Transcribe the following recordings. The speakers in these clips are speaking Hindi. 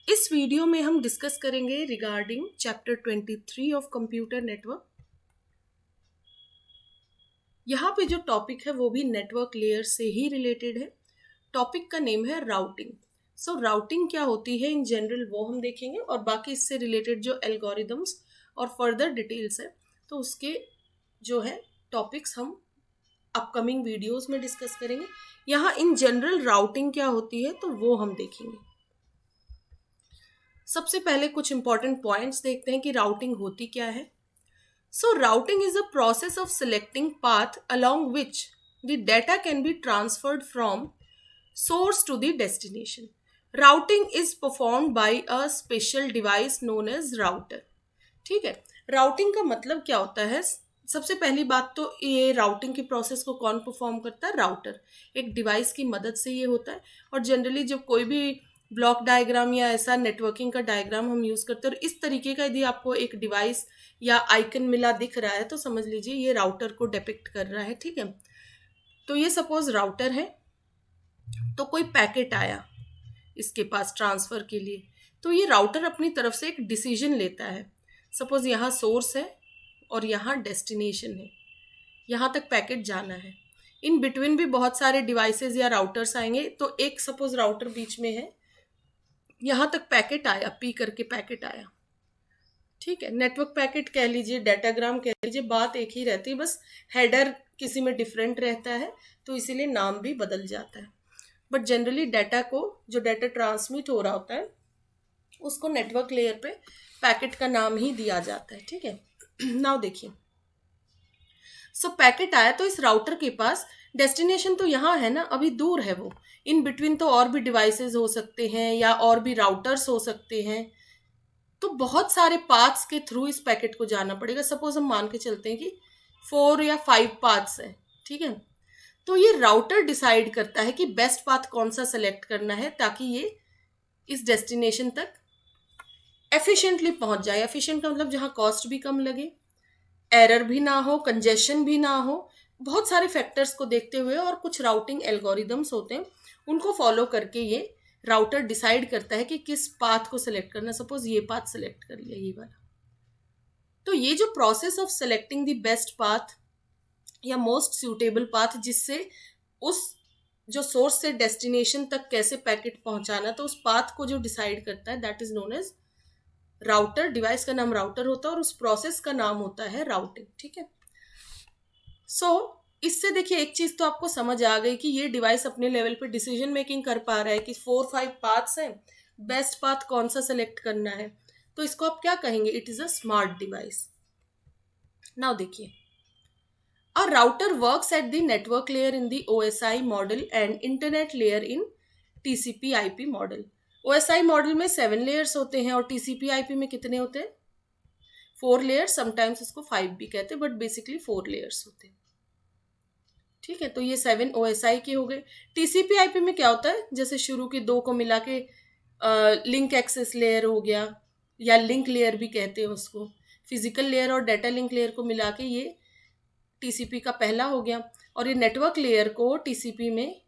इस वीडियो में हम डिस्कस करेंगे regarding chapter 23 of computer network. यहाँ पे जो टॉपिक है वो भी नेटवर्क लेयर से ही रिलेटेड है। टॉपिक का नेम है राउटिंग। सो राउटिंग क्या होती है इन जनरल वो हम देखेंगे, और बाकी इससे रिलेटेड जो एल्गोरिदम्स और फर्दर डिटेल्स है तो उसके जो है टॉपिक्स हम अपकमिंग वीडियोस में डिस्कस करेंगे। यहाँ इन जनरल राउटिंग क्या होती है तो वो हम देखेंगे। सबसे पहले कुछ इंपॉर्टेंट पॉइंट्स देखते हैं कि राउटिंग होती क्या है। So routing is a process of selecting path along which the data can be transferred from source to the destination. Routing is performed by a special device known as router. ठीक है, राउटिंग का मतलब क्या होता है? सबसे पहली बात तो ये राउटिंग की प्रोसेस को कौन परफॉर्म करता है? राउटर। एक डिवाइस की मदद से ये होता है। और जनरली जब कोई भी ब्लॉक डायग्राम या ऐसा नेटवर्किंग का डायग्राम हम यूज करते हैं और इस तरीके का यदि आपको एक डिवाइस या आइकन मिला दिख रहा है तो समझ लीजिए ये राउटर को डिपिक्ट कर रहा है। ठीक है, तो ये सपोज राउटर है, तो कोई पैकेट आया इसके पास ट्रांसफर के लिए, तो ये राउटर अपनी तरफ से एक डिसीजन लेता है। सपोज यहाँ सोर्स है और यहाँ डेस्टिनेशन है, यहाँ तक पैकेट जाना है। इन बिटवीन भी बहुत सारे डिवाइसेस या राउटर्स आएंगे, तो एक सपोज राउटर बीच में है, यहाँ तक पैकेट आया, पी करके पैकेट आया। ठीक है, नेटवर्क पैकेट कह लीजिए, डाटाग्राम कह लीजिए, बात एक ही रहती है, बस हेडर किसी में डिफरेंट रहता है तो इसीलिए नाम भी बदल जाता है। बट जनरली डाटा को, जो डाटा ट्रांसमिट हो रहा होता है उसको नेटवर्क लेयर पे पैकेट का नाम ही दिया जाता है। ठीक है, नाउ देखिए, सो पैकेट आया तो इस राउटर के पास डेस्टिनेशन तो यहाँ है ना, अभी दूर है वो। इन बिटवीन तो और भी डिवाइसेस हो सकते हैं या और भी राउटर्स हो सकते हैं, तो बहुत सारे पाथ्स के थ्रू इस पैकेट को जाना पड़ेगा। सपोज हम मान के चलते हैं कि 4 या 5 पाथ्स हैं। ठीक है, तो ये राउटर डिसाइड करता है कि बेस्ट पाथ कौन सा सेलेक्ट करना है ताकि ये इस डेस्टिनेशन तक एफिशिएंटली पहुंच जाए। एफिशिएंट का मतलब जहां कॉस्ट भी कम लगे, एरर भी ना हो, कंजेशन भी ना हो। बहुत सारे फैक्टर्स को देखते हुए और कुछ राउटिंग एल्गोरिदम्स होते हैं, उनको फॉलो करके ये राउटर डिसाइड करता है कि किस पाथ को सिलेक्ट करना। सपोज ये पाथ सिलेक्ट कर लिया, ये वाला। तो ये जो process of selecting the best path या मोस्ट सूटेबल पाथ, जिससे उस जो सोर्स से डेस्टिनेशन तक कैसे पैकेट पहुंचाना, तो उस पाथ को जो डिसाइड करता है that is known as router. Device का नाम राउटर होता है और उस प्रोसेस का नाम होता है राउटिंग। ठीक है, सो इससे देखिए एक चीज तो आपको समझ आ गई कि ये डिवाइस अपने लेवल पे डिसीजन मेकिंग कर पा रहा है कि 4-5 पाथ्स हैं, बेस्ट पाथ कौन सा सेलेक्ट करना है, तो इसको आप क्या कहेंगे? It is a smart device. Now देखिए, a router works at the network layer in the OSI model and internet layer in TCP/IP model। OSI model में 7 लेयर्स होते हैं और TCP/IP में कितने होते हैं? 4 लेयर्स, समटाइम्स इसको 5 भी कहते हैं, बट बेसिकली 4 लेयर्स होते हैं। ठीक है, तो ये 7 OSI के हो गए। TCP/IP में क्या होता है? जैसे शुरू के 2 को मिला के लिंक एक्सेस लेयर हो गया, या लिंक लेयर भी कहते हैं उसको। फिजिकल लेयर और डाटा लिंक लेयर को मिला के ये टीसीपी का पहला हो गया। और ये नेटवर्क लेयर को टीसीपी में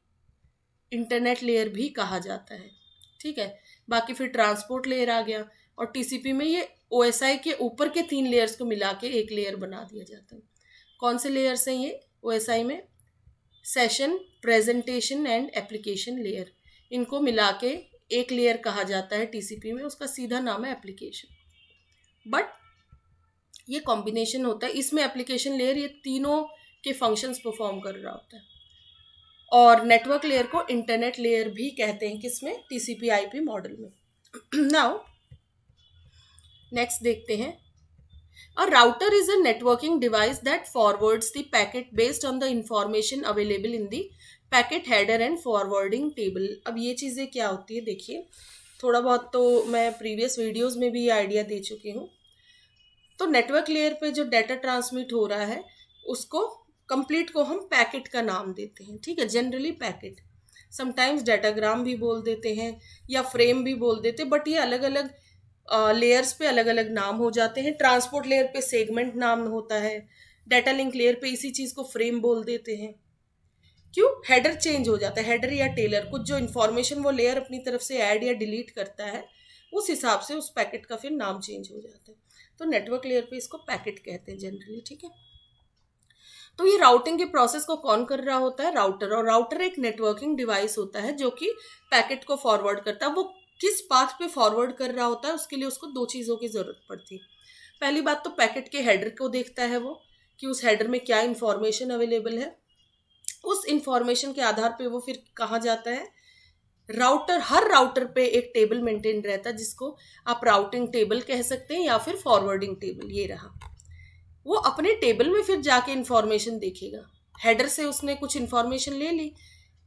इंटरनेट लेयर भी कहा जाता है। ठीक है, बाकी फिर ट्रांसपोर्ट लेयर आ गया, और टीसीपी में ये ओएसआई के ऊपर के 3 लेयर्स को मिला के एक लेयर बना दिया जाता है। कौन से लेयर्स हैं ये ओएसआई में? Session, presentation and application layer. इनको मिला के एक लेयर कहा जाता है टीसीपी में, उसका सीधा नाम है एप्लीकेशन। बट ये कॉम्बिनेशन होता है, इसमें एप्लीकेशन लेयर ये तीनों के फंक्शंस परफॉर्म कर रहा होता है। और नेटवर्क लेयर को इंटरनेट लेयर भी कहते हैं, किसमें? TCP/IP मॉडल में। नाउ नेक्स्ट देखते हैं, अ router is a networking device that forwards the packet based on the information available in the packet header and forwarding table. अब ये चीज़ें क्या होती है देखिए, थोड़ा बहुत तो मैं प्रीवियस वीडियोज़ में भी ये आइडिया दे चुकी हूँ। तो नेटवर्क लेयर पे जो डाटा ट्रांसमिट हो रहा है उसको कंप्लीट को हम पैकेट का नाम देते हैं। ठीक है, जनरली पैकेट, समटाइम्स डाटाग्राम भी बोल देते हैं या फ्रेम भी बोल देते हैं, बट ये अलग अलग लेयर्स पे अलग अलग नाम हो जाते हैं। ट्रांसपोर्ट लेयर पे सेगमेंट नाम होता है, डाटा लिंक लेयर पे इसी चीज़ को फ्रेम बोल देते हैं। क्यों? हेडर चेंज हो जाता है, हेडर या टेलर, कुछ जो इन्फॉर्मेशन वो लेयर अपनी तरफ से ऐड या डिलीट करता है उस हिसाब से उस पैकेट का फिर नाम चेंज हो जाता है। तो नेटवर्क लेयर पे इसको पैकेट कहते हैं जनरली, ठीक है। तो ये राउटिंग के प्रोसेस को कौन कर रहा होता है? राउटर। और राउटर एक नेटवर्किंग डिवाइस होता है जो कि पैकेट को फॉरवर्ड करता है। वो किस पाथ पे फॉरवर्ड कर रहा होता है उसके लिए उसको 2 चीज़ों की ज़रूरत पड़ती है। पहली बात तो पैकेट के हेडर को देखता है वो, कि उस हेडर में क्या इंफॉर्मेशन अवेलेबल है। उस इंफॉर्मेशन के आधार पे वो फिर कहाँ जाता है? राउटर। हर राउटर पे एक टेबल मेंटेन रहता है जिसको आप राउटिंग टेबल कह सकते हैं या फिर फॉरवर्डिंग टेबल। ये रहा, वो अपने टेबल में फिर जाके इंफॉर्मेशन देखेगा। हेडर से उसने कुछ इंफॉर्मेशन ले ली,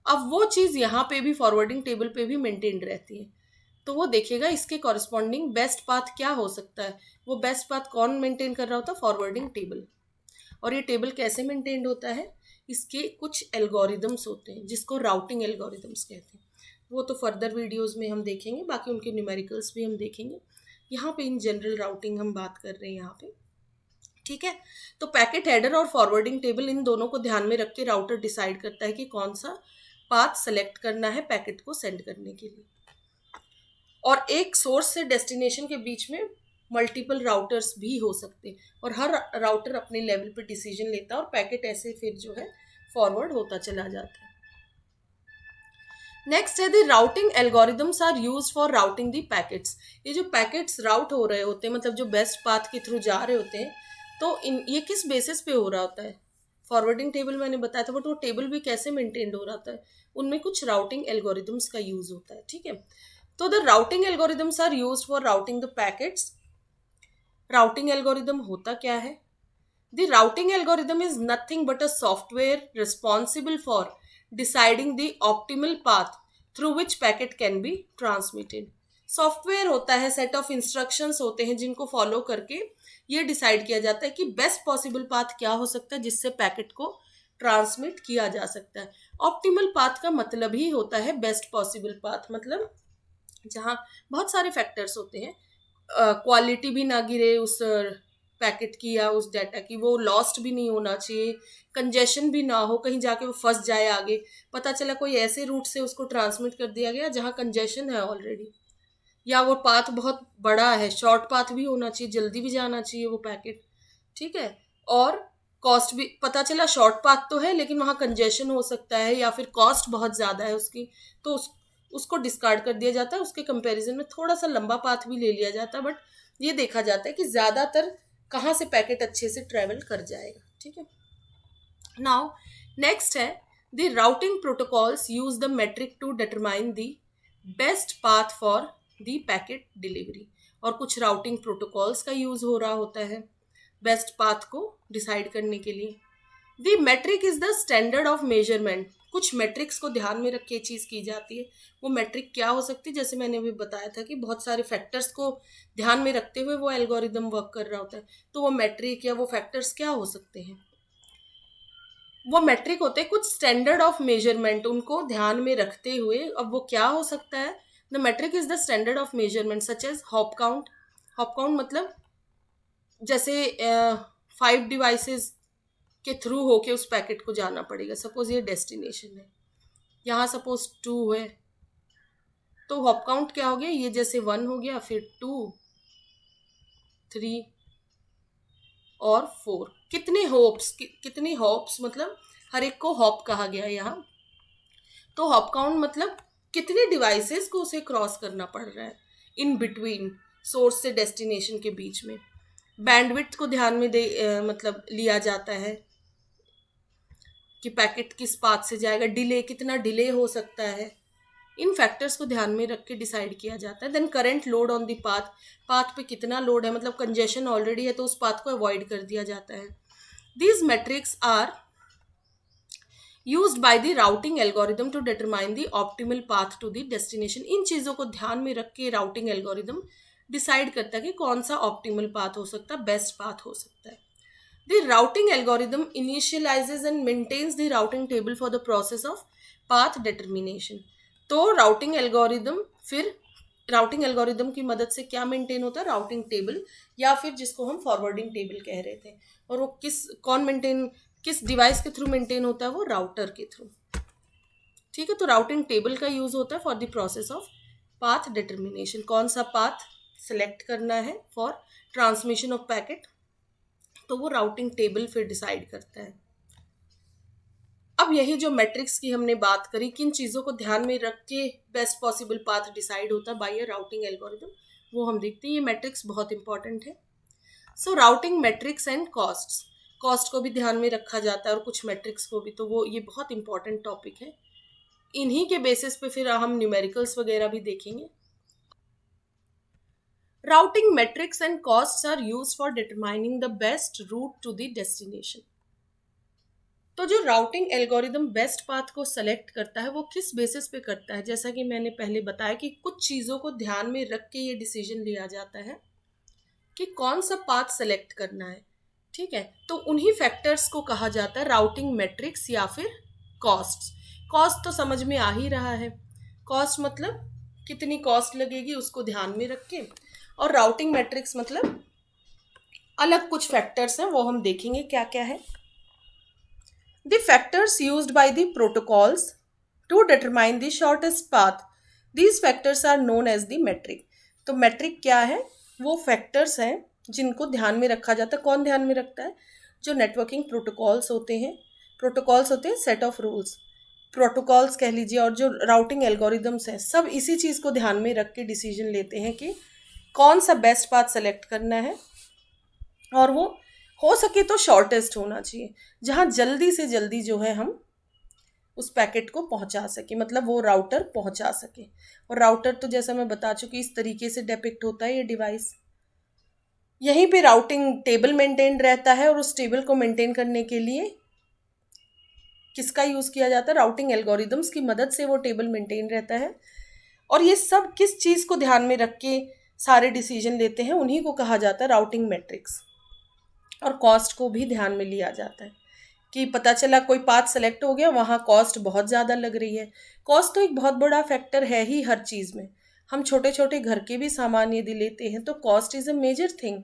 अब वो चीज़ यहाँ पे भी फॉरवर्डिंग टेबल पे भी मेंटेन रहती है। तो वो देखेगा इसके कॉरस्पॉन्डिंग बेस्ट पाथ क्या हो सकता है। वो बेस्ट पाथ कौन मेंटेन कर रहा होता है? Forwarding table. और ये टेबल कैसे मेंटेन होता है? इसके कुछ एल्गोरिदम्स होते हैं जिसको राउटिंग एल्गोरिदम्स कहते हैं। वो तो फर्दर वीडियोस में हम देखेंगे, बाकी उनके न्यूमेरिकल्स भी हम देखेंगे। यहाँ पे इन जनरल राउटिंग हम बात कर रहे हैं यहाँ पे, ठीक है। तो पैकेट हेडर और फॉरवर्डिंग टेबल, इन दोनों को ध्यान में रख के राउटर डिसाइड करता है कि कौन सा पाथ सेलेक्ट करना है पैकेट को सेंड करने के लिए। और एक सोर्स से डेस्टिनेशन के बीच में मल्टीपल राउटर्स भी हो सकते हैं और हर राउटर अपने लेवल पे डिसीजन लेता है और पैकेट ऐसे फिर जो है फॉरवर्ड होता चला जाता है। नेक्स्ट है the routing algorithms are used for routing the packets. ये जो पैकेट्स राउट हो रहे होते हैं, मतलब जो बेस्ट पाथ के थ्रू जा रहे होते हैं, तो ये किस बेसिस पे हो रहा होता है? फॉरवर्डिंग टेबल मैंने बताया था, बट वो टेबल भी कैसे मेंटेन हो रहा होता है? उनमें कुछ राउटिंग एल्गोरिदम्स का यूज होता है, ठीक है। तो the routing algorithms are used for routing the packets. Routing algorithm होता क्या है? The routing algorithm is nothing but a software responsible for deciding the optimal path through which packet can be transmitted. Software होता है, सेट ऑफ इंस्ट्रक्शंस होते हैं जिनको फॉलो करके ये डिसाइड किया जाता है कि बेस्ट पॉसिबल पाथ क्या हो सकता है जिससे पैकेट को ट्रांसमिट किया जा सकता है। ऑप्टिमल पाथ का मतलब ही होता है बेस्ट पॉसिबल पाथ, मतलब जहाँ बहुत सारे फैक्टर्स होते हैं, क्वालिटी भी ना गिरे उस पैकेट की या उस डाटा की, वो लॉस्ट भी नहीं होना चाहिए, कंजेशन भी ना हो, कहीं जाके वो फंस जाए आगे, पता चला कोई ऐसे रूट से उसको ट्रांसमिट कर दिया गया जहाँ कंजेशन है ऑलरेडी, या वो पाथ बहुत बड़ा है, शॉर्ट पाथ भी होना चाहिए, जल्दी भी जाना चाहिए वो पैकेट, ठीक है। और कॉस्ट भी, पता चला शॉर्ट पाथ तो है लेकिन वहाँ कंजेशन हो सकता है या फिर कॉस्ट बहुत ज़्यादा है उसकी, तो उसको डिस्कार्ड कर दिया जाता है। उसके कंपैरिजन में थोड़ा सा लंबा पाथ भी ले लिया जाता है, बट ये देखा जाता है कि ज़्यादातर कहाँ से पैकेट अच्छे से ट्रेवल कर जाएगा, ठीक है। नाउ नेक्स्ट है the routing protocols use the metric to determine the best path for the packet delivery. और कुछ राउटिंग प्रोटोकॉल्स का यूज हो रहा होता है बेस्ट पाथ को डिसाइड करने के लिए। The metric is the standard of measurement. कुछ मेट्रिक्स को ध्यान में रख के चीज़ की जाती है। वो मेट्रिक क्या हो सकती है? जैसे मैंने अभी बताया था कि बहुत सारे फैक्टर्स को ध्यान में रखते हुए वो एल्गोरिदम वर्क कर रहा होता है, तो वो मेट्रिक या वो फैक्टर्स क्या हो सकते हैं? वो मेट्रिक होते हैं कुछ स्टैंडर्ड ऑफ मेजरमेंट, उनको ध्यान में रखते हुए। अब वो क्या हो सकता है? The metric is the standard of measurement such as hop count. Hop count मतलब जैसे 5 डिवाइसेस के थ्रू होके उस पैकेट को जाना पड़ेगा। सपोज ये डेस्टिनेशन है, यहाँ सपोज 2 है, तो हॉप काउंट क्या हो गया? ये जैसे 1 हो गया, फिर 2, 3 और 4। कितने हॉप्स, कितनी हॉप्स मतलब हर एक को हॉप कहा गया है यहाँ। तो हॉप काउंट मतलब कितने डिवाइसेस को उसे क्रॉस करना पड़ रहा है इन बिटवीन, सोर्स से डेस्टिनेशन के बीच में। बैंडविड्थ को ध्यान में मतलब लिया जाता है कि पैकेट किस पाथ से जाएगा, डिले, कितना डिले हो सकता है, इन फैक्टर्स को ध्यान में रख के डिसाइड किया जाता है। Then current load on the path, path पे कितना लोड है, मतलब कंजेशन ऑलरेडी है तो उस पाथ को अवॉइड कर दिया जाता है। These metrics are used by the routing algorithm to determine the optimal path to the destination. इन चीज़ों को ध्यान में रख के राउटिंग एल्गोरिदम डिसाइड करता है कि कौन सा ऑप्टिमल पाथ हो सकता है, बेस्ट पाथ हो सकता है। The routing algorithm initializes and maintains the routing table for the process of path determination. तो राउटिंग एल्गोरिदम, फिर राउटिंग एल्गोरिदम की मदद से क्या मेंटेन होता है? राउटिंग टेबल, या फिर जिसको हम फॉरवर्डिंग टेबल कह रहे थे। और वो किस डिवाइस के थ्रू मेंटेन होता है? वो राउटर के थ्रू, ठीक है। तो राउटिंग टेबल का यूज होता है for the process of path determination, कौन सा पाथ सेलेक्ट करना है फॉर ट्रांसमिशन ऑफ पैकेट, तो वो राउटिंग टेबल फिर डिसाइड करता है। अब यही जो मैट्रिक्स की हमने बात करी, किन चीज़ों को ध्यान में रख के बेस्ट पॉसिबल पाथ डिसाइड होता है बाय अ राउटिंग एल्गोरिदम, वो हम देखते हैं। ये मैट्रिक्स बहुत इंपॉर्टेंट है। So routing metrics and costs, cost को भी ध्यान में रखा जाता है और कुछ मैट्रिक्स को भी, तो वो ये बहुत इंपॉर्टेंट टॉपिक है। इन्हीं के बेसिस पे फिर हम न्यूमेरिकल्स वगैरह भी देखेंगे। Routing metrics and costs are used for determining the best route to the destination. तो जो राउटिंग एल्गोरिदम बेस्ट पाथ को सेलेक्ट करता है वो किस बेसिस पे करता है, जैसा कि मैंने पहले बताया कि कुछ चीज़ों को ध्यान में रख के ये डिसीजन लिया जाता है कि कौन सा पाथ सेलेक्ट करना है। ठीक है, तो उन्हीं फैक्टर्स को कहा जाता है राउटिंग मैट्रिक्स या फिर कॉस्ट। कॉस्ट तो समझ में आ ही रहा है, कॉस्ट मतलब कितनी कॉस्ट लगेगी उसको ध्यान में रख के, और राउटिंग मैट्रिक्स मतलब अलग कुछ फैक्टर्स हैं, वो हम देखेंगे क्या क्या है। The factors used by the protocols to determine the shortest path, these factors are known as the metric। तो metric क्या है, वो factors हैं जिनको ध्यान में रखा जाता है। कौन ध्यान में रखता है, जो नेटवर्किंग प्रोटोकॉल्स होते हैं, प्रोटोकॉल्स होते हैं सेट ऑफ रूल्स, प्रोटोकॉल्स कह लीजिए, और जो राउटिंग एल्गोरिदम्स हैं, सब इसी चीज़ को ध्यान में रख के डिसीजन लेते हैं कि कौन सा बेस्ट पाथ सेलेक्ट करना है, और वो हो सके तो शॉर्टेस्ट होना चाहिए, जहाँ जल्दी से जल्दी जो है हम उस पैकेट को पहुंचा सके, मतलब वो राउटर पहुंचा सके। और राउटर तो जैसा मैं बता चुकी इस तरीके से डिपिक्ट होता है ये डिवाइस। यहीं पे राउटिंग टेबल मेंटेन रहता है, और उस टेबल को मेंटेन करने के लिए किसका यूज़ किया जाता है, राउटिंग एल्गोरिदम्स की मदद से वो टेबल मेंटेन रहता है। और ये सब किस चीज़ को ध्यान में रख के सारे डिसीजन लेते हैं, उन्हीं को कहा जाता है राउटिंग मैट्रिक्स। और कॉस्ट को भी ध्यान में लिया जाता है कि पता चला कोई पाथ सेलेक्ट हो गया, वहाँ कॉस्ट बहुत ज़्यादा लग रही है। कॉस्ट तो एक बहुत बड़ा फैक्टर है ही हर चीज़ में। हम छोटे छोटे घर के भी सामान यदि लेते हैं तो cost is a major thing.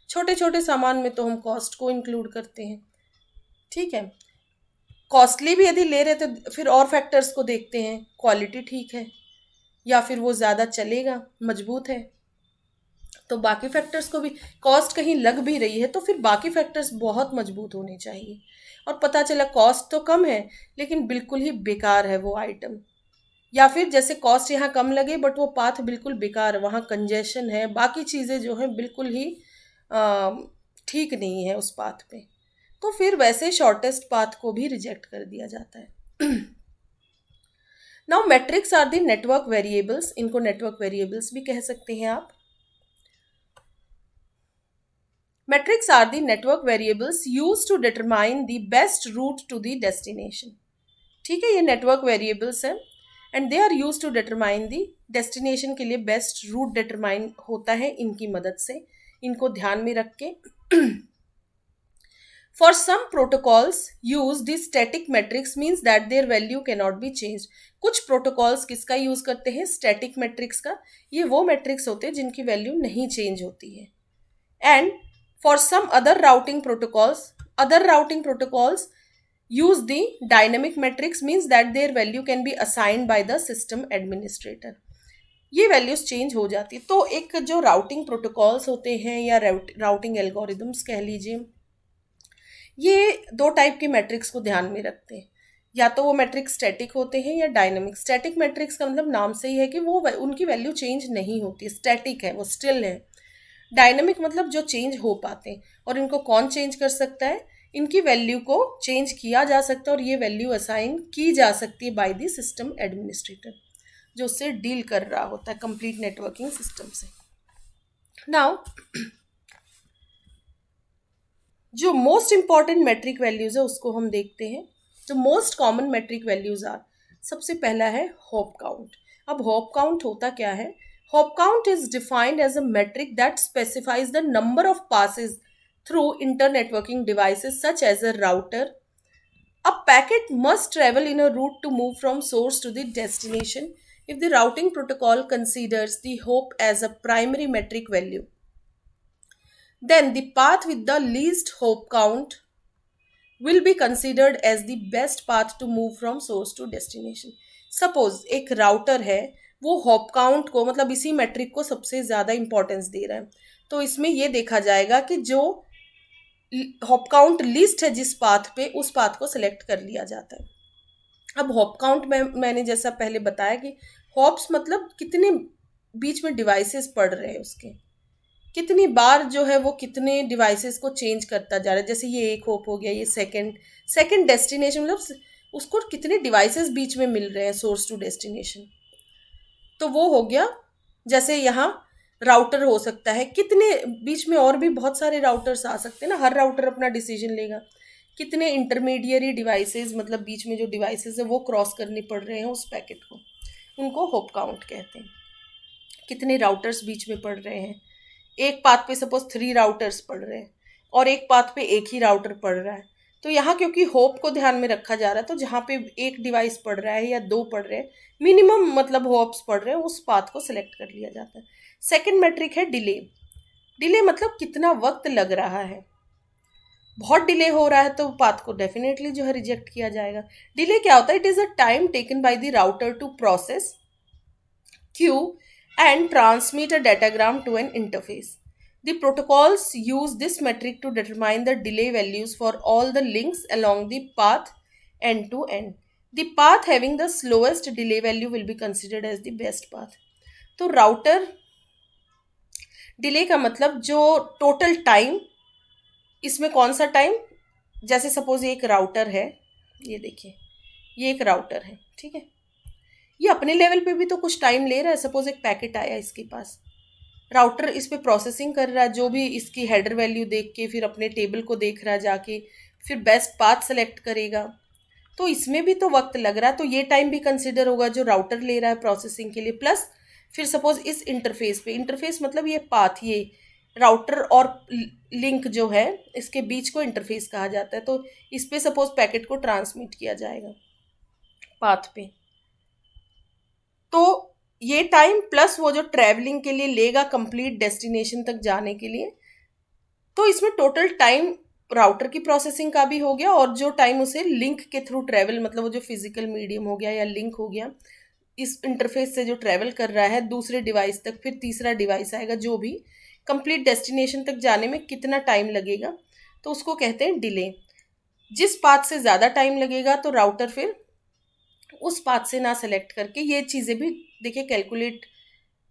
छोटे छोटे सामान में तो हम कॉस्ट को इंक्लूड करते हैं। ठीक है, कॉस्टली भी यदि ले रहे तो फिर और फैक्टर्स को देखते हैं, क्वालिटी ठीक है या फिर वो ज़्यादा चलेगा, मजबूत है, तो बाकी फैक्टर्स को भी, कॉस्ट कहीं लग भी रही है तो फिर बाकी फैक्टर्स बहुत मजबूत होने चाहिए। और पता चला कॉस्ट तो कम है लेकिन बिल्कुल ही बेकार है वो आइटम, या फिर जैसे कॉस्ट यहाँ कम लगे बट वो पाथ बिल्कुल बेकार है, वहाँ कंजेशन है, बाकी चीज़ें जो हैं बिल्कुल ही ठीक नहीं है उस पाथ पे, तो फिर वैसे शॉर्टेस्ट पाथ को भी रिजेक्ट कर दिया जाता है। Now metrics are the network variables, इनको नेटवर्क वेरिएबल्स भी कह सकते हैं आप। Metrics are the network variables used to determine the best route to the destination। ठीक है, ये network variables हैं and they are used to determine the destination के लिए best route determine होता है इनकी मदद से, इनको ध्यान में रख के। For some protocols use the static metrics means that their value cannot be changed। कुछ protocols किसका यूज करते हैं, static metrics का। ये वो metrics होते हैं जिनकी वैल्यू नहीं चेंज होती है। And for some other routing protocols use the dynamic metrics means that their value can be assigned by the system administrator। ये वैल्यूज चेंज हो जाती है। तो एक जो राउटिंग प्रोटोकॉल्स होते हैं या राउटिंग एल्गोरिदम्स कह लीजिए, ये दो टाइप के मैट्रिक्स को ध्यान में रखते हैं। या तो वो मैट्रिक्स स्टैटिक होते हैं या डायनामिक। स्टैटिक मैट्रिक्स का मतलब नाम से ही है कि वो उनकी वैल्यू चेंज नहीं होती, स्टैटिक है, वो स्टिल है। डायनामिक मतलब जो चेंज हो पाते हैं, और इनको कौन चेंज कर सकता है, इनकी वैल्यू को चेंज किया जा सकता है और ये वैल्यू असाइन की जा सकती है बाय द सिस्टम एडमिनिस्ट्रेटर, जो उससे डील कर रहा होता है कंप्लीट नेटवर्किंग सिस्टम से। नाउ जो मोस्ट इंपॉर्टेंट मैट्रिक वैल्यूज है उसको हम देखते हैं। जो most common metric values are, सबसे पहला है हॉप काउंट। अब हॉप काउंट होता क्या है, hop count is defined as a metric that specifies the number of passes through internetworking devices such as a router. A packet must travel in a route to move from source to the destination if the routing protocol considers the hop as a primary metric value. Then the path with the least hop count will be considered as the best path to move from source to destination. Suppose एक router है, वो हॉप काउंट को, मतलब इसी मैट्रिक को सबसे ज़्यादा इंपॉर्टेंस दे रहा है। तो इसमें ये देखा जाएगा कि जो हॉप काउंट लिस्ट है जिस पाथ पे, उस पाथ को सिलेक्ट कर लिया जाता है। अब हॉप काउंट में मैंने जैसा पहले बताया कि हॉप्स मतलब कितने बीच में डिवाइसेस पड़ रहे हैं उसके, कितनी बार जो है वो कितने डिवाइसेस को चेंज करता जा रहा है। जैसे ये एक होप हो गया, ये सेकंड सेकंड डेस्टिनेशन, मतलब उसको कितने डिवाइसेस बीच में मिल रहे हैं सोर्स टू डेस्टिनेशन। तो वो हो गया। जैसे यहाँ राउटर हो सकता है, कितने बीच में और भी बहुत सारे राउटर्स आ सकते हैं ना, हर राउटर अपना डिसीजन लेगा। कितने इंटरमीडियरी डिवाइसेस, मतलब बीच में जो डिवाइसेस है वो क्रॉस करने पड़ रहे हैं उस पैकेट को, उनको होप काउंट कहते हैं। कितने राउटर्स बीच में पड़ रहे हैं, एक पाथ पे सपोज 3 राउटर्स पड़ रहे हैं और एक पाथ पे एक ही राउटर पड़ रहा है। तो यहाँ क्योंकि होप को ध्यान में रखा जा रहा है, तो जहाँ पे एक डिवाइस पड़ रहा है या 2 पड़ रहे हैं, मिनिमम मतलब होप्स पड़ रहे हैं, उस पाथ को सिलेक्ट कर लिया जाता है। सेकेंड मेट्रिक है डिले। डिले मतलब कितना वक्त लग रहा है। बहुत डिले हो रहा है तो पाथ को डेफिनेटली जो है रिजेक्ट किया जाएगा। डिले क्या होता है? It is a time taken by the router to process, queue, and transmit a datagram to an interface. The protocols use this metric to determine the delay values for all the links along the path end to end. The path having the slowest delay value will be considered as the best path. तो राउटर डिले का मतलब जो टोटल टाइम, इसमें कौन सा टाइम, जैसे सपोज एक राउटर है, ये देखिए ये एक राउटर है, ठीक है, ये अपने लेवल पे भी तो कुछ टाइम ले रहा है। सपोज एक पैकेट आया इसके पास, राउटर इस पे प्रोसेसिंग कर रहा है, जो भी इसकी हेडर वैल्यू देख के फिर अपने टेबल को देख रहा है जाके, फिर बेस्ट पाथ सेलेक्ट करेगा। तो इसमें भी तो वक्त लग रहा है, तो ये टाइम भी कंसिडर होगा जो राउटर ले रहा है प्रोसेसिंग के लिए। प्लस फिर सपोज इस इंटरफेस पे, इंटरफेस मतलब ये पाथ, ये राउटर और लिंक जो है इसके बीच को इंटरफेस कहा जाता है। तो इस पे सपोज पैकेट को ट्रांसमिट किया जाएगा पाथ पे, तो ये टाइम प्लस वो जो ट्रैवलिंग के लिए लेगा कंप्लीट डेस्टिनेशन तक जाने के लिए, तो इसमें टोटल टाइम राउटर की प्रोसेसिंग का भी हो गया, और जो टाइम उसे लिंक के थ्रू ट्रैवल, मतलब वो जो फिजिकल मीडियम हो गया या लिंक हो गया, इस इंटरफेस से जो ट्रैवल कर रहा है दूसरे डिवाइस तक, फिर तीसरा डिवाइस आएगा, जो भी कंप्लीट डेस्टिनेशन तक जाने में कितना टाइम लगेगा, तो उसको कहते हैं डिले। जिस पाथ से ज़्यादा टाइम लगेगा तो राउटर फिर उस पाथ से ना सेलेक्ट करके, ये चीज़ें भी देखिए कैलकुलेट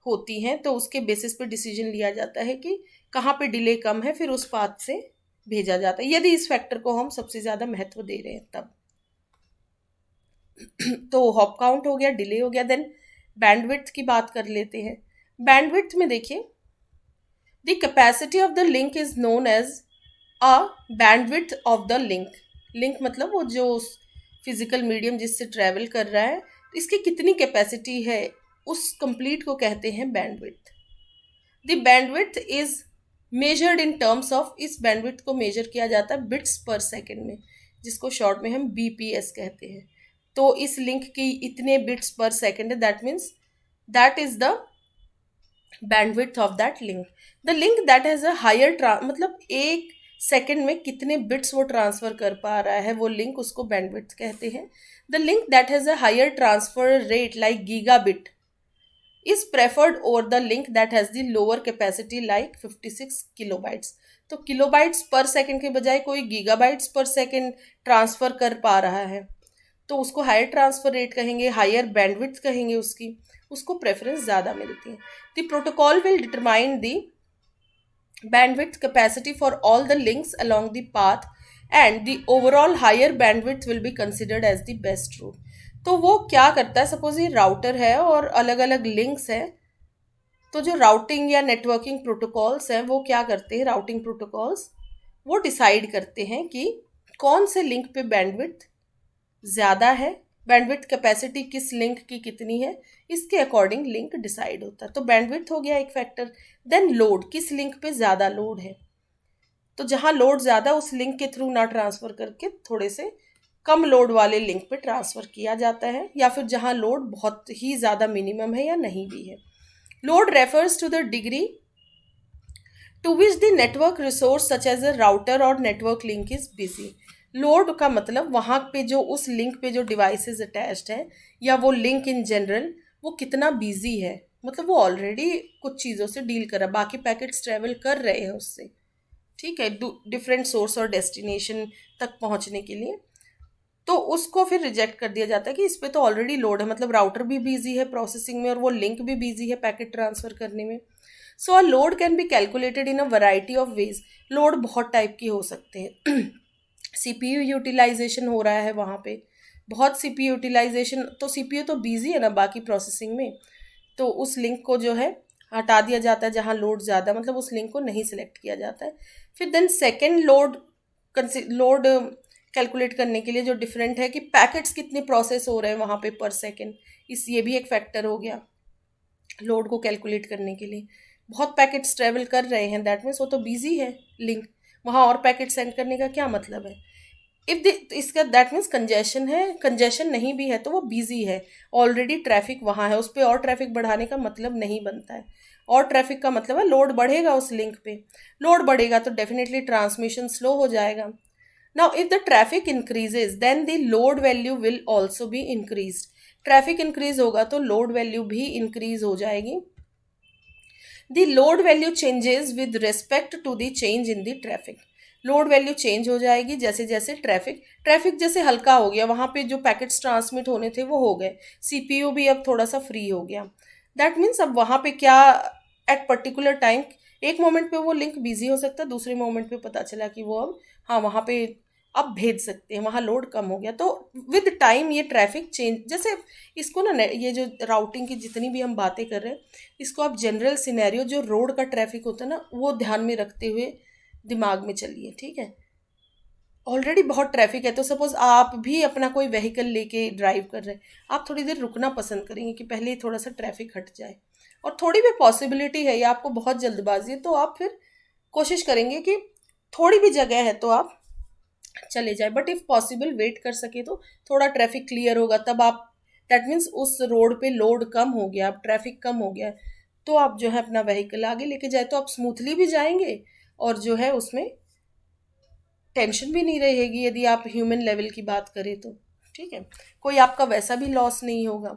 होती हैं, तो उसके बेसिस पे डिसीजन लिया जाता है कि कहाँ पे डिले कम है, फिर उस पाथ से भेजा जाता है, यदि इस फैक्टर को हम सबसे ज़्यादा महत्व दे रहे हैं तब। तो हॉप काउंट हो गया, डिले हो गया। देन बैंडविड्थ की बात कर लेते हैं। बैंडविड्थ में देखिए, the capacity of the link is known as a bandwidth of the link. Link मतलब वो जो फिजिकल मीडियम जिससे ट्रैवल कर रहा है, इसकी कितनी कैपेसिटी है, उस कंप्लीट को कहते हैं bandwidth. The bandwidth is measured in terms of, इस बैंडविड्थ को मेजर किया जाता है बिट्स पर सेकेंड में, जिसको शॉर्ट में हम बीपीएस कहते हैं। तो इस लिंक की इतने बिट्स पर सेकेंड है, that means that is the bandwidth of that link. The link that has a higher मतलब एक सेकेंड में कितने बिट्स वो ट्रांसफ़र कर पा रहा है, वो लिंक, उसको बैंडविड्थ कहते हैं। The link that has a higher transfer rate like gigabit is preferred over the link that has the lower capacity like 56 kilobytes. तो किलोबाइट्स पर सेकेंड के बजाय कोई गीगाबाइट्स पर सेकेंड ट्रांसफ़र कर पा रहा है, तो उसको हायर ट्रांसफ़र रेट कहेंगे, हायर बैंडविड्थ कहेंगे, उसको प्रेफरेंस ज़्यादा मिलती है। The protocol will determine the bandwidth capacity for all the links along the path and the overall higher bandwidth will be considered as the best route. तो वो क्या करता है, सपोज ये राउटर है और अलग अलग लिंक्स हैं, तो जो राउटिंग या नेटवर्किंग प्रोटोकॉल्स हैं वो क्या करते हैं, राउटिंग प्रोटोकॉल्स वो डिसाइड करते हैं कि कौन से लिंक पे बैंडविड्थ ज़्यादा है, बैंडविड्थ कैपेसिटी किस लिंक की कितनी है, इसके अकॉर्डिंग लिंक डिसाइड होता है। तो बैंडविड्थ हो गया एक फैक्टर। देन लोड, किस लिंक पे ज़्यादा लोड है, तो जहाँ लोड ज़्यादा उस लिंक के थ्रू ना ट्रांसफ़र करके थोड़े से कम लोड वाले लिंक पे ट्रांसफ़र किया जाता है, या फिर जहाँ लोड बहुत ही ज़्यादा मिनिमम है या नहीं भी है। Load refers to the degree to which the network resource such as a router और network link is busy. Load का मतलब वहाँ पे जो उस लिंक पे जो डिवाइसेस अटैच्ड हैं या वो लिंक इन जनरल, वो कितना बिजी है, मतलब वो ऑलरेडी कुछ चीज़ों से डील कर रहा है, बाकी पैकेट्स ट्रेवल कर रहे हैं उससे, ठीक है, डिफरेंट सोर्स और डेस्टिनेशन तक पहुंचने के लिए। तो उसको फिर रिजेक्ट कर दिया जाता है कि इस पे तो ऑलरेडी लोड है, मतलब राउटर भी बिजी है प्रोसेसिंग में और वो लिंक भी बिजी है पैकेट ट्रांसफर करने में। So a load can be calculated in a variety of ways. Load बहुत टाइप की हो सकते हैं। सीपीयू यूटिलाइजेशन हो रहा है वहाँ पे, बहुत सीपीयू यूटिलाइजेशन, तो सीपीयू तो बिजी है ना बाकी प्रोसेसिंग में, तो उस लिंक को जो है हटा दिया जाता है जहाँ लोड ज़्यादा, मतलब उस लिंक को नहीं सिलेक्ट किया जाता है। फिर देन सेकेंड लोड कैलकुलेट करने के लिए जो डिफरेंट है कि पैकेट्स कितने प्रोसेस हो रहे हैं वहाँ पे पर सेकेंड, इस ये भी एक फैक्टर हो गया लोड को कैलकुलेट करने के लिए। बहुत पैकेट्स ट्रेवल कर रहे हैं, दैट मीन्स वो तो बिजी है लिंक, वहाँ और पैकेट सेंड करने का क्या मतलब है। इफ इसका दैट मीन्स कंजेशन है, कंजेशन नहीं भी है तो वो बिजी है, ऑलरेडी ट्रैफिक वहाँ है, उस पर और ट्रैफिक बढ़ाने का मतलब नहीं बनता है। और ट्रैफिक का मतलब है लोड बढ़ेगा उस लिंक पे, लोड बढ़ेगा तो डेफिनेटली ट्रांसमिशन स्लो हो जाएगा। Now if the traffic increases then the load value will also be increase. Traffic increase होगा तो लोड वैल्यू भी इंक्रीज हो जाएगी। The load value changes with respect to the change in the traffic. Load value change हो जाएगी जैसे जैसे ट्रैफिक जैसे हल्का हो गया, वहाँ पे जो पैकेट्स ट्रांसमिट होने थे वो हो गए, सीपीयू भी अब थोड़ा सा फ्री हो गया। दैट मीन्स अब वहाँ पे क्या, एट पर्टिकुलर टाइम एक मोमेंट पे वो लिंक बिजी हो सकता है, दूसरे मोमेंट पे पता चला कि वो अब हाँ वहाँ पे अब भेज सकते हैं, वहाँ लोड कम हो गया। तो विद टाइम ये ट्रैफिक चेंज, जैसे इसको ना ये जो राउटिंग की जितनी भी हम बातें कर रहे हैं, इसको आप जनरल सिनेरियो जो रोड का ट्रैफिक होता है ना वो ध्यान में रखते हुए दिमाग में चलिए, ठीक है। ऑलरेडी बहुत ट्रैफिक है तो सपोज आप भी अपना कोई व्हीकल लेके ड्राइव कर रहे हैं, आप थोड़ी देर रुकना पसंद करेंगे कि पहले ही थोड़ा सा ट्रैफिक हट जाए, और थोड़ी भी पॉसिबिलिटी है या आपको बहुत जल्दबाजी है तो आप फिर कोशिश करेंगे कि थोड़ी भी जगह है तो आप चले जाए, बट इफ़ पॉसिबल वेट कर सके तो थोड़ा ट्रैफिक क्लियर होगा तब आप, दैट मीन्स उस रोड पे लोड कम हो गया, अब ट्रैफिक कम हो गया, तो आप जो है अपना व्हीकल आगे लेके जाए तो आप स्मूथली भी जाएंगे और जो है उसमें टेंशन भी नहीं रहेगी यदि आप ह्यूमन लेवल की बात करें तो, ठीक है। कोई आपका वैसा भी लॉस नहीं होगा।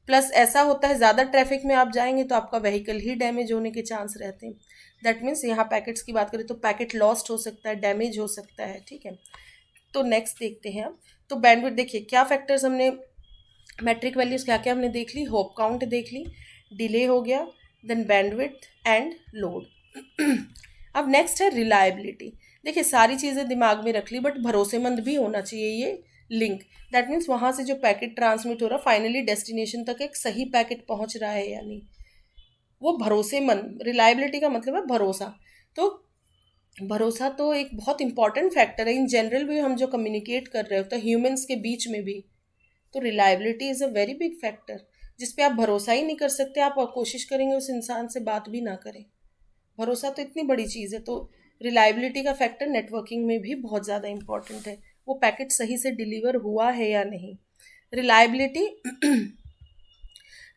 प्लस ऐसा होता है ज़्यादा ट्रैफिक में आप जाएंगे तो आपका व्हीकल ही डैमेज होने के चांस रहते हैं। दैट मीन्स यहाँ पैकेट्स की बात करें तो पैकेट लॉस्ट हो सकता है, डैमेज हो सकता है, ठीक है। तो नेक्स्ट देखते हैं अब, तो बैंडविड्थ देखिए क्या फैक्टर्स हमने, मैट्रिक वैल्यूज़ क्या क्या हमने देख ली, होप काउंट देख ली, डिले हो गया, देन बैंडविड्थ एंड लोड। अब नेक्स्ट है रिलायबिलिटी। देखिए सारी चीज़ें दिमाग में रख ली बट भरोसेमंद भी होना चाहिए ये लिंक। दैट मीन्स वहाँ से जो पैकेट ट्रांसमिट हो रहा है फाइनली डेस्टिनेशन तक एक सही पैकेट पहुँच रहा है या नहीं, वो भरोसेमंद। रिलायबिलिटी का मतलब है भरोसा। तो भरोसा तो एक बहुत इंपॉर्टेंट फैक्टर है इन जनरल भी, हम जो कम्युनिकेट कर रहे होते हैं ह्यूमंस के बीच में भी, तो reliability is a very big factor जिस पे आप भरोसा ही नहीं कर सकते, आप कोशिश करेंगे उस इंसान से बात भी ना करें। भरोसा तो इतनी बड़ी चीज़ है, तो रिलायबिलिटी का फैक्टर नेटवर्किंग में भी बहुत ज़्यादा इंपॉर्टेंट है, वो पैकेट सही से डिलीवर हुआ है या नहीं। Reliability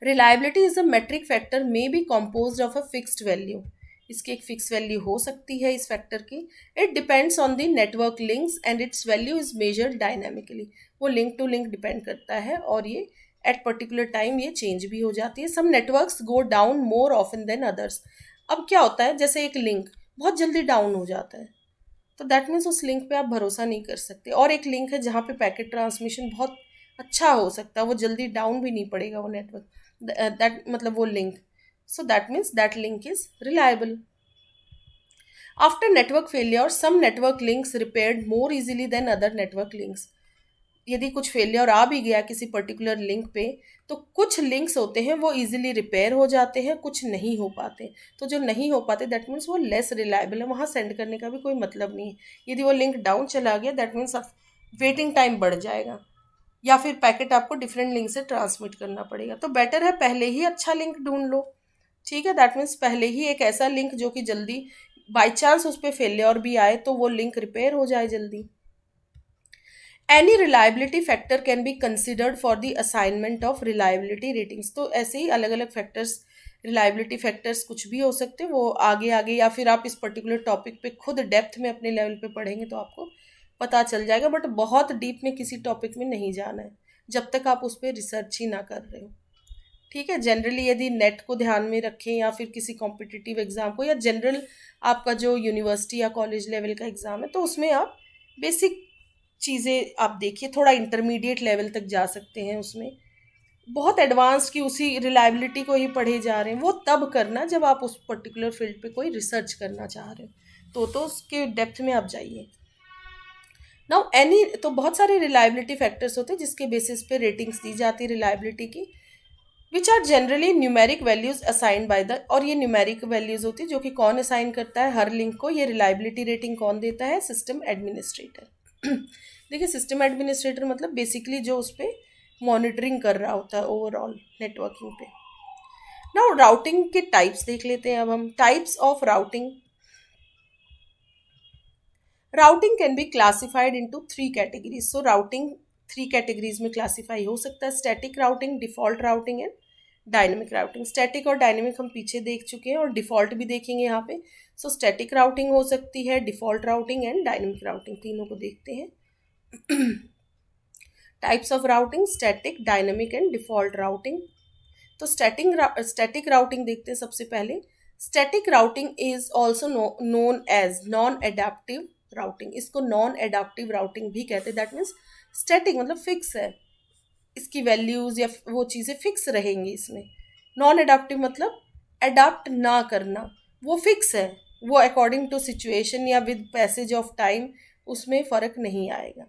reliability is a metric factor may be compose of a fixed value. इसकी एक फिक्स वैल्यू हो सकती है इस फैक्टर की। It depends on the network links and its value is measured dynamically. वो लिंक टू लिंक डिपेंड करता है और ये एट पर्टिकुलर टाइम ये चेंज भी हो जाती है। Some networks go down more often than others. अब क्या होता है, जैसे एक लिंक बहुत जल्दी डाउन हो जाता है तो दैट मीन्स उस लिंक पे आप भरोसा नहीं कर सकते, और एक लिंक है जहाँ पे पैकेट ट्रांसमिशन बहुत अच्छा हो सकता है, वो जल्दी डाउन भी नहीं पड़ेगा वो नेटवर्क, दैट मतलब वो link, so that means that link is reliable. After network failure, some network links repaired more easily than other network links. यदि कुछ फेलियर आ भी गया किसी पर्टिकुलर लिंक पे तो कुछ लिंक्स होते हैं वो इजीली रिपेयर हो जाते हैं, कुछ नहीं हो पाते। तो जो नहीं हो पाते दैट मीन्स वो लेस रिलायबल है, वहाँ सेंड करने का भी कोई मतलब नहीं है। यदि वो लिंक डाउन चला गया दैट मीन्स वेटिंग टाइम बढ़ जाएगा या फिर पैकेट आपको डिफरेंट लिंक से ट्रांसमिट करना पड़ेगा। तो बेटर है पहले ही अच्छा लिंक ढूंढ लो, ठीक है। दैट मीन्स पहले ही एक ऐसा लिंक जो कि जल्दी बाई चांस उस पर फेलियर भी आए तो वो लिंक रिपेयर हो जाए जल्दी। Any reliability factor can be considered for the assignment of reliability ratings. तो ऐसे ही अलग अलग फैक्टर्स, रिलायबिलिटी फैक्टर्स कुछ भी हो सकते हैं, वो आगे आगे या फिर आप इस पर्टिकुलर टॉपिक पे खुद डेप्थ में अपने लेवल पे पढ़ेंगे तो आपको पता चल जाएगा, बट बहुत डीप में किसी टॉपिक में नहीं जाना है जब तक आप उस पर रिसर्च ही ना कर रहे हो। ठीक है, जनरली यदि नेट को ध्यान में रखें या फिर किसी कॉम्पिटिटिव एग्ज़ाम को, या जनरल आपका जो यूनिवर्सिटी या कॉलेज लेवल का एग्ज़ाम है, तो उसमें आप बेसिक चीज़ें आप देखिए, थोड़ा इंटरमीडिएट लेवल तक जा सकते हैं उसमें। बहुत एडवांस की उसी रिलायबिलिटी को ही पढ़े जा रहे हैं, वो तब करना जब आप उस पर्टिकुलर फील्ड पे कोई रिसर्च करना चाह रहे हो, तो उसके डेप्थ में आप जाइए। नाउ एनी, तो बहुत सारे रिलायबिलिटी फैक्टर्स होते हैं जिसके बेसिस पे रेटिंग्स दी जाती है रिलायबिलिटी की, which are generally numeric values assign by the, और ये न्यूमेरिक वैल्यूज होती है जो कि कौन असाइन करता है हर लिंक को, ये रिलायबिलिटी रेटिंग कौन देता है, सिस्टम एडमिनिस्ट्रेटर। देखिए सिस्टम एडमिनिस्ट्रेटर मतलब बेसिकली जो उस पर मॉनिटरिंग कर रहा होता है ओवरऑल नेटवर्किंग पे। नाउ राउटिंग के टाइप्स देख लेते हैं अब हम, types of routing. Routing can be classified into 3 categories. So routing 3 categories में क्लासीफाई हो सकता है, static routing, default routing and dynamic routing. Static और डायनेमिक हम पीछे देख चुके हैं और डिफॉल्ट भी देखेंगे यहाँ पे। सो स्टैटिक राउटिंग हो सकती है, default routing and dynamic routing, तीनों को देखते हैं। Types of routing, static, dynamic and default routing. तो स्टैटिक राउटिंग देखते हैं सबसे पहले। Static routing is also known as non adaptive routing. इसको नॉन एडाप्टिव राउटिंग भी कहते हैं। दैट मीन्स स्टैटिक मतलब फिक्स है, इसकी वैल्यूज या वो चीज़ें फिक्स रहेंगी इसमें। नॉन एडाप्टिव मतलब अडाप्ट ना करना, वो फिक्स है, वो अकॉर्डिंग टू सिचुएशन या विद पैसेज ऑफ टाइम उसमें फ़र्क नहीं आएगा।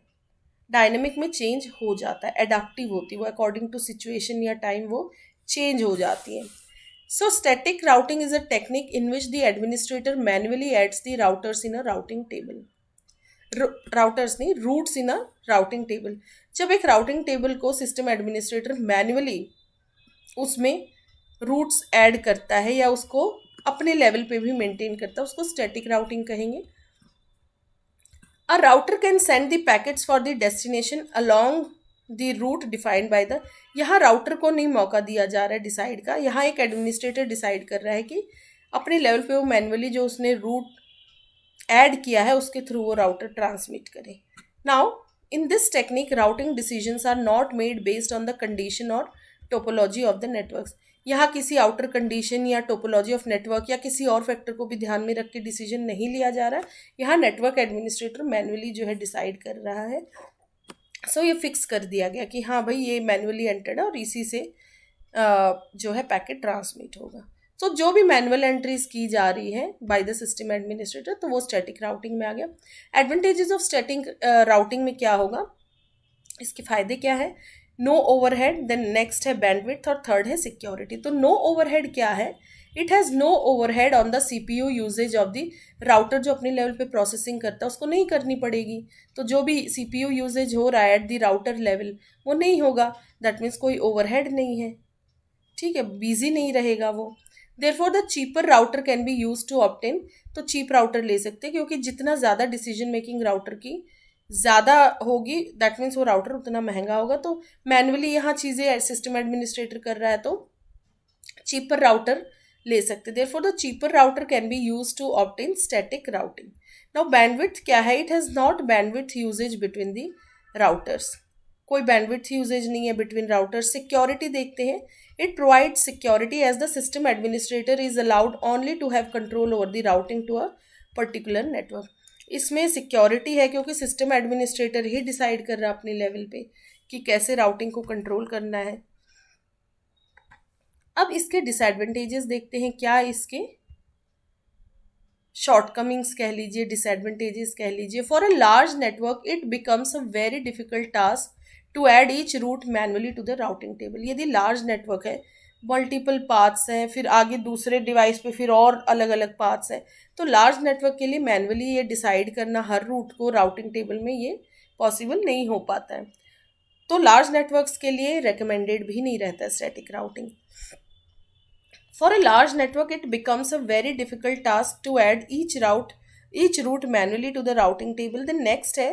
डायनेमिक में चेंज हो जाता है, एडाप्टिव होती है वो, अकॉर्डिंग टू सिचुएशन या टाइम वो चेंज हो जाती है। So static routing is a technique in which the administrator manually adds the routers in a routing table. Routers नहीं, routes in a routing table. जब एक राउटिंग टेबल को सिस्टम एडमिनिस्ट्रेटर मैन्युअली उसमें रूट्स ऐड करता है या उसको अपने लेवल पे भी मेंटेन करता है, उसको स्टैटिक राउटिंग कहेंगे। A router can send the packets for the destination along the route defined by the, यहाँ राउटर को नहीं मौका दिया जा रहा है डिसाइड का, यहाँ एक एडमिनिस्ट्रेटर डिसाइड कर रहा है कि अपने लेवल पे वो मैन्युअली जो उसने रूट ऐड किया है उसके थ्रू वो राउटर ट्रांसमिट करे। Now in this technique routing decisions are not made based on the condition और टोपोलॉजी ऑफ द नेटवर्क्स। यहाँ किसी आउटर कंडीशन या टोपोलॉजी ऑफ नेटवर्क या किसी और फैक्टर को भी ध्यान में रख के डिसीजन नहीं लिया जा रहा है, यहाँ नेटवर्क एडमिनिस्ट्रेटर मैन्युअली जो है डिसाइड कर रहा है। सो ये फिक्स कर दिया गया कि हाँ भाई ये मैन्युअली एंटर्ड है और इसी से जो है पैकेट ट्रांसमिट होगा। सो जो भी मैनुअल एंट्रीज की जा रही है बाय द सिस्टम एडमिनिस्ट्रेटर, तो वो स्टैटिक राउटिंग में आ गया। एडवांटेजेस ऑफ स्टैटिक राउटिंग में क्या होगा, इसके फायदे क्या है, नो ओवरहेड, देन नेक्स्ट है बैंडविड्थ और थर्ड है सिक्योरिटी। तो नो ओवरहेड क्या है, it has no overhead on the CPU usage of the router. जो अपने लेवल पे प्रोसेसिंग करता है उसको नहीं करनी पड़ेगी, तो जो भी CPU यूजेज हो रहा है एट द राउटर लेवल वो नहीं होगा। दैट मीन्स कोई ओवरहेड नहीं है, ठीक है, बिजी नहीं रहेगा वो। Therefore the cheaper router can be use to obtain, तो चीप राउटर ले सकते हैं क्योंकि जितना ज़्यादा डिसीजन मेकिंग राउटर की ज़्यादा होगी, दैट मीन्स वो राउटर उतना महंगा होगा। तो मैनुअली यहाँ चीज़ें सिस्टम एडमिनिस्ट्रेटर कर रहा है तो चीपर राउटर ले सकते। Therefore the cheaper router can be use to obtain static routing. Now bandwidth क्या है, it has not bandwidth usage between the routers, कोई बैंडविड्थ यूजेज नहीं है बिटवीन राउटर्स। सिक्योरिटी देखते हैं, it provides security as the system administrator is allowed only to have control over the routing to a particular network. इसमें सिक्योरिटी है क्योंकि सिस्टम एडमिनिस्ट्रेटर ही डिसाइड कर रहा है अपने लेवल पे कि कैसे राउटिंग को कंट्रोल करना है। अब इसके डिसएडवांटेजेस देखते हैं, क्या इसके शॉर्टकमिंग्स कह लीजिए, डिसएडवांटेजेस कह लीजिए। For a large network it becomes a very difficult task to add each route manually to the routing table. यदि लार्ज नेटवर्क है, मल्टीपल पाथ्स हैं, फिर आगे दूसरे डिवाइस पे फिर और अलग अलग पाथ्स हैं, तो लार्ज नेटवर्क के लिए मैनुअली ये डिसाइड करना हर रूट को राउटिंग टेबल में ये पॉसिबल नहीं हो पाता है। तो लार्ज नेटवर्क्स के लिए रिकमेंडेड भी नहीं रहता static routing. For a large network, it becomes a very difficult task to add each route manually to the routing table. The next है,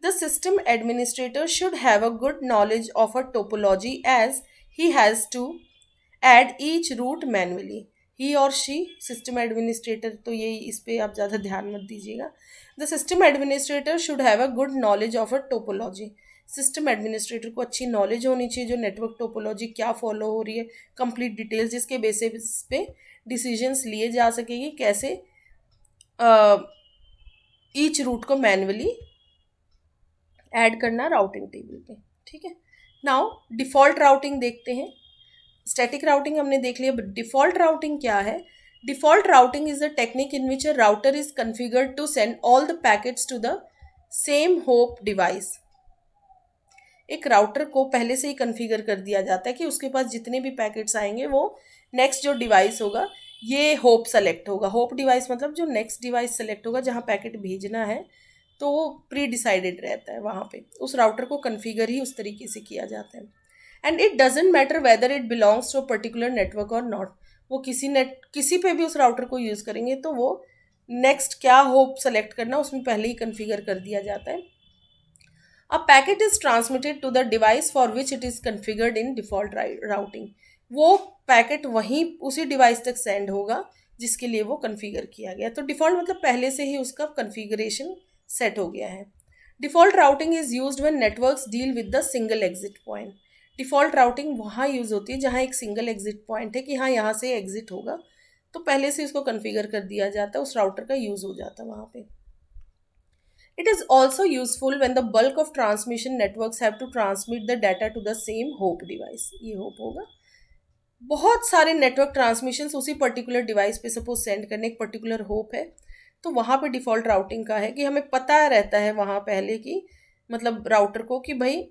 the system administrator should have a good knowledge of a topology as he has to add each route manually. He or she, system administrator, तो ये इस पे आप ज़्यादा ध्यान मत दीजिएगा। The system administrator should have a good knowledge of a topology. System administrator को अच्छी नॉलेज होनी चाहिए जो नेटवर्क टोपोलॉजी क्या फॉलो हो रही है, कंप्लीट डिटेल्स, जिसके बेसिस पे डिसीजंस लिए जा सकेगी कैसे ईच रूट को मैन्युअली ऐड करना राउटिंग टेबल पे। ठीक है, नाउ डिफ़ॉल्ट राउटिंग देखते हैं। स्टैटिक राउटिंग हमने देख लिया, बट डिफ़ॉल्ट राउटिंग क्या है? Default routing is the technique in which a router is configured to send all the packets to the same hop device. एक राउटर को पहले से ही कन्फिगर कर दिया जाता है कि उसके पास जितने भी पैकेट्स आएंगे वो नेक्स्ट जो डिवाइस होगा ये होप सेलेक्ट होगा। होप डिवाइस मतलब जो नेक्स्ट डिवाइस सेलेक्ट होगा जहाँ पैकेट भेजना है, तो वो प्री डिसाइडेड रहता है, वहाँ पे उस राउटर को कन्फिगर ही उस तरीके से किया जाता है। And it doesn't matter whether it belongs to a particular network और नॉट। वो किसी पे भी उस राउटर को यूज़ करेंगे तो वो नेक्स्ट क्या होप सेलेक्ट करना उसमें पहले ही कन्फिगर कर दिया जाता है। A packet is transmitted to the device for which it is configured in default routing. वो पैकेट वहीं उसी डिवाइस तक सेंड होगा जिसके लिए वो कन्फिगर किया गया। तो डिफ़ॉल्ट मतलब पहले से ही उसका कन्फिगरेशन सेट हो गया है। Default routing is used when networks deal with the single exit point. Default routing वहाँ यूज़ होती है जहाँ एक सिंगल एग्जिट पॉइंट है कि हाँ यहाँ से एग्जिट होगा, तो पहले से उसको कन्फिगर कर दिया जाता है, उस राउटर का यूज़ हो जाता है वहाँ पे। It is also useful when the bulk of transmission networks have to transmit the data to the same hope device. ये होप होगा, बहुत सारे नेटवर्क ट्रांसमिशंस उसी पर्टिकुलर डिवाइस पे सपोज सेंड करने, एक पर्टिकुलर होप है, तो वहाँ पे डिफ़ॉल्ट राउटिंग का है कि हमें पता रहता है वहाँ पहले की मतलब राउटर को कि भाई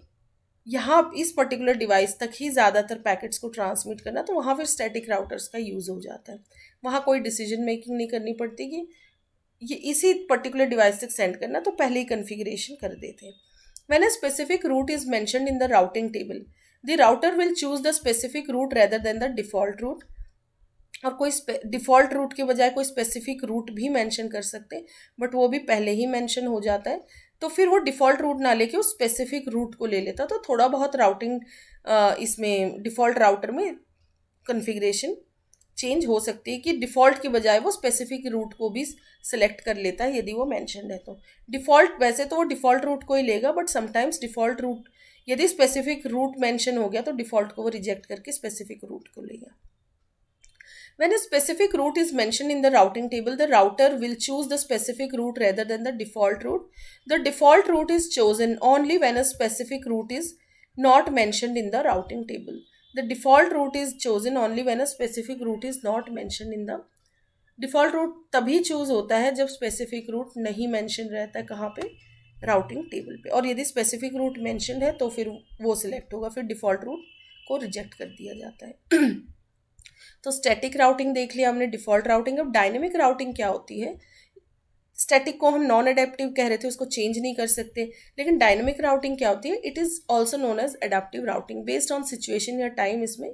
यहाँ इस पर्टिकुलर डिवाइस तक ही ज़्यादातर पैकेट्स को ट्रांसमिट करना, तो वहाँ फिर स्टैटिक राउटर्स का यूज़ हो जाता है। वहाँ कोई डिसीजन मेकिंग नहीं करनी पड़ती कि ये इसी पर्टिकुलर डिवाइस तक सेंड करना, तो पहले ही कन्फिगरेशन कर देते हैं। When a specific route is mentioned in the routing table, the router will choose the specific route rather than the default route. और कोई डिफ़ॉल्ट रूट के बजाय कोई स्पेसिफिक रूट भी मेंशन कर सकते हैं, बट वो भी पहले ही मेंशन हो जाता है, तो फिर वो डिफ़ॉल्ट रूट ना लेके उस स्पेसिफिक रूट को ले लेता। तो थोड़ा बहुत राउटिंग इसमें डिफ़ॉल्ट राउटर में कन्फिग्रेशन चेंज हो सकती है कि डिफ़ॉल्ट के बजाय वो स्पेसिफिक रूट को भी सिलेक्ट कर लेता है यदि वो मेंशन्ड है। तो डिफ़ॉल्ट वैसे तो वो डिफ़ॉल्ट रूट को ही लेगा, बट समटाइम्स डिफ़ॉल्ट रूट यदि स्पेसिफिक रूट मेंशन हो गया तो डिफ़ॉल्ट को वो रिजेक्ट करके स्पेसिफिक रूट को लेगा। When a specific route is mentioned in the routing table, the router will choose the specific route rather than the default route. The default route is chosen only when a specific route is not mentioned in the routing table. The default route is chosen only when a specific route is not mentioned in the default route तभी चूज होता है जब स्पेसिफिक रूट नहीं मेंशन रहता है कहाँ पे, राउटिंग टेबल पे। और यदि स्पेसिफिक रूट मेंशन है तो फिर वो सिलेक्ट होगा, फिर डिफ़ॉल्ट रूट को रिजेक्ट कर दिया जाता है। तो स्टैटिक राउटिंग देख लिया हमने, डिफ़ॉल्ट राउटिंग। अब डायनेमिक राउटिंग क्या होती है? स्टैटिक को हम नॉन अडेप्टिव कह रहे थे, उसको चेंज नहीं कर सकते, लेकिन डायनेमिक राउटिंग क्या होती है? It is also known as adaptive routing. Based on situation या टाइम इसमें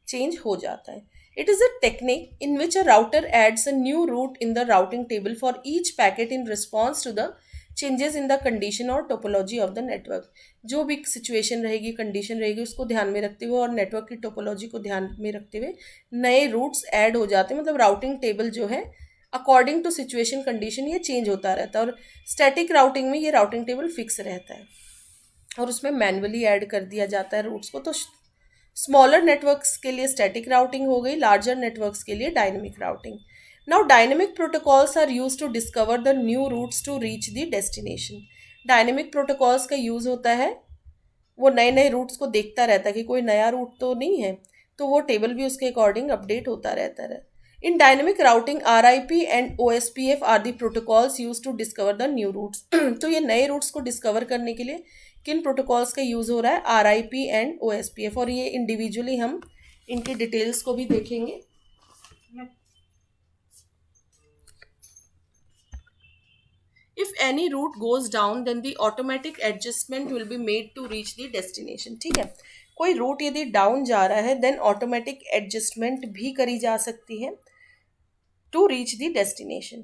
चेंज हो जाता है। It is a technique in which a router adds a new route in the routing table for each packet in response to the changes in the condition और टोपोलॉजी ऑफ द नेटवर्क। जो भी सिचुएशन रहेगी, कंडीशन रहेगी, उसको ध्यान में रखते हुए और नेटवर्क की टोपोलॉजी को ध्यान में रखते हुए नए रूट्स ऐड हो जाते हैं। मतलब राउटिंग टेबल जो है अकॉर्डिंग टू सिचुएशन कंडीशन ये चेंज होता रहता है। और स्टैटिक राउटिंग में ये राउटिंग टेबल फिक्स रहता है और उसमें मैन्युअली ऐड कर दिया जाता है रूट्स को। तो स्मॉलर नेटवर्क्स के लिए स्टैटिक राउटिंग हो गई, लार्जर नेटवर्क्स के लिए dynamic routing. Now dynamic protocols are used to discover the new routes to reach the destination. Dynamic protocols का यूज़ होता है, वो नए नए रूट्स को देखता रहता है कि कोई नया रूट तो नहीं है, तो वो टेबल भी उसके अकॉर्डिंग अपडेट होता रहता है। In dynamic routing RIP and OSPF are the protocols use to discover the new routes. तो ये नए रूट्स को डिस्कवर करने के लिए किन प्रोटोकॉल्स का यूज़ हो रहा है? RIP and OSPF। और ये इंडिविजुअली हम इनकी डिटेल्स को भी देखेंगे। If any route goes down, then the automatic adjustment will be made to reach the destination. ठीक है, कोई रूट यदि डाउन जा रहा है देन ऑटोमेटिक एडजस्टमेंट भी करी जा सकती है to reach the destination.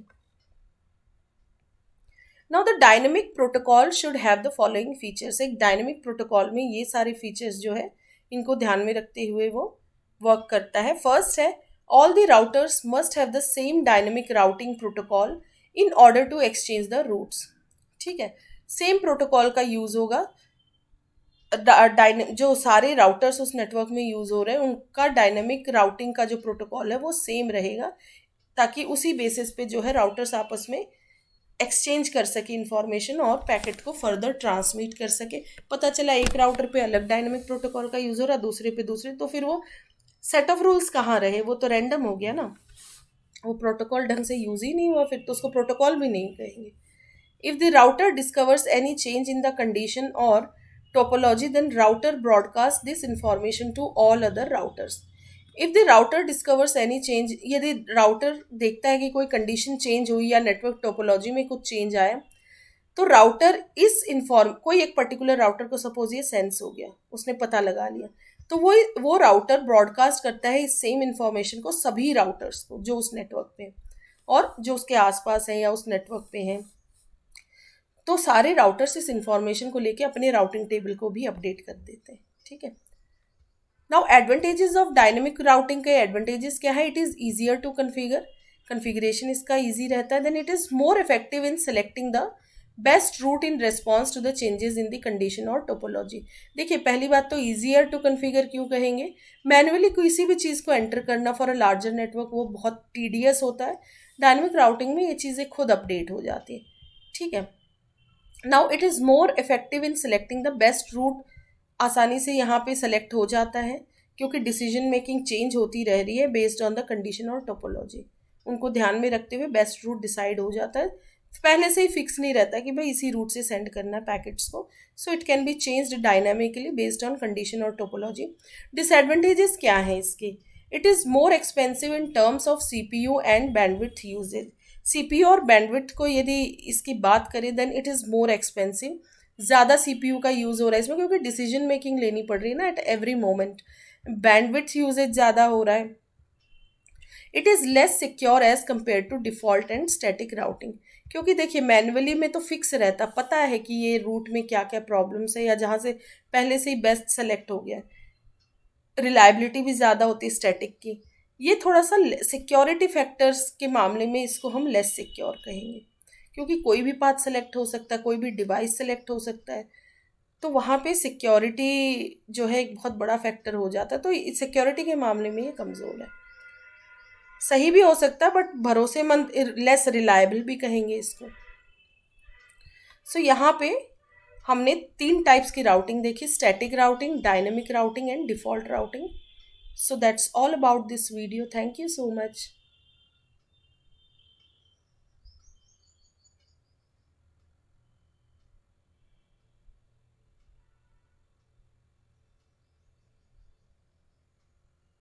Now the dynamic protocol should have the following features. एक डायनेमिक प्रोटोकॉल में ये सारे फीचर्स जो है इनको ध्यान में रखते हुए वो वर्क करता है। फर्स्ट है, all the routers must have the same dynamic routing protocol in order to exchange the routes. ठीक है, सेम प्रोटोकॉल का यूज़ होगा जो सारे राउटर्स उस नेटवर्क में यूज हो रहे हैं उनका डायनेमिक राउटिंग का जो प्रोटोकॉल है वो सेम रहेगा, ताकि उसी बेसिस पे जो है राउटर्स आपस में एक्सचेंज कर सके इंफॉर्मेशन और पैकेट को फर्दर ट्रांसमिट कर सके। पता चला एक राउटर पे अलग डायनेमिक प्रोटोकॉल का यूज हो रहा, दूसरे पे दूसरे, तो फिर वो सेट ऑफ रूल्स कहाँ रहे, वो तो रैंडम हो गया ना, वो प्रोटोकॉल ढंग से यूज ही नहीं हुआ, फिर तो उसको प्रोटोकॉल भी नहीं कहेंगे। If the router discovers any change in the condition or topology, then router broadcasts this information to all other routers. If the router discovers any change, यदि राउटर देखता है कि कोई कंडीशन चेंज हुई या नेटवर्क टोपोलॉजी में कुछ चेंज आया, तो राउटर इस इन्फॉर्म कोई एक पर्टिकुलर राउटर को सपोज ये सेंस हो गया, उसने पता लगा लिया, तो वो राउटर ब्रॉडकास्ट करता है इस सेम इंफॉर्मेशन को सभी राउटर्स को जो उस नेटवर्क पे और जो उसके आसपास हैं या उस नेटवर्क पे हैं। तो सारे राउटर्स इस इंफॉर्मेशन को लेके अपने राउटिंग टेबल को भी अपडेट कर देते हैं। ठीक है, now advantages of dynamic routing के एडवांटेजेस क्या है? It is easier to configure, configuration इसका ईजी रहता है। Then it is more effective in selecting the best route in response to the changes in the condition और टोपोलॉजी। देखिए, पहली बात तो ईजियर टू कन्फिगर क्यों कहेंगे? मैनुअली किसी भी चीज़ को एंटर करना फॉर अ लार्जर नेटवर्क वो बहुत टीडियस होता है। डायनेमिक राउटिंग में ये चीज़ें खुद अपडेट हो जाती हैं। ठीक है, now it is more effective in selecting the best root, आसानी से यहाँ पे सेलेक्ट हो जाता है क्योंकि डिसीजन मेकिंग चेंज होती रह रही है बेस्ड ऑन द कंडीशन और टोपोलॉजी। उनको ध्यान में रखते हुए बेस्ट रूट डिसाइड हो जाता है, पहले से ही फिक्स नहीं रहता कि भाई इसी रूट से सेंड करना है पैकेट्स को। So it can be changed dynamically based on condition और टोपोलॉजी। डिसएडवांटेजेस क्या हैं इसके? It is more expensive in terms of CPU and bandwidth usage. CPU और बैंडविड्थ को यदि इसकी बात करें then it is more expensive. ज़्यादा CPU का यूज़ हो रहा है इसमें क्योंकि डिसीजन मेकिंग लेनी पड़ रही है ना at every moment. Bandwidth usage ज़्यादा हो रहा है। It is less secure as compare to default and static routing, क्योंकि देखिए मैनुअली में तो फिक्स रहता, पता है कि ये रूट में क्या क्या प्रॉब्लम्स है या जहाँ से पहले से ही बेस्ट सेलेक्ट हो गया। रिलायबिलिटी भी ज़्यादा होती है स्टैटिक की। ये थोड़ा सा सिक्योरिटी फैक्टर्स के मामले में इसको हम लेस सिक्योर कहेंगे, क्योंकि कोई भी पाथ सेलेक्ट हो सकता है, कोई भी डिवाइस सेलेक्ट हो सकता है, तो वहाँ पे सिक्योरिटी जो है एक बहुत बड़ा फैक्टर हो जाता है। तो सिक्योरिटी के मामले में ये कमज़ोर है। सही भी हो सकता है बट भरोसेमंद, लेस रिलायबल भी कहेंगे इसको। सो यहाँ पे हमने 3 टाइप्स की राउटिंग देखी, static routing, dynamic routing and default routing. So that's all about this video. Thank you so much.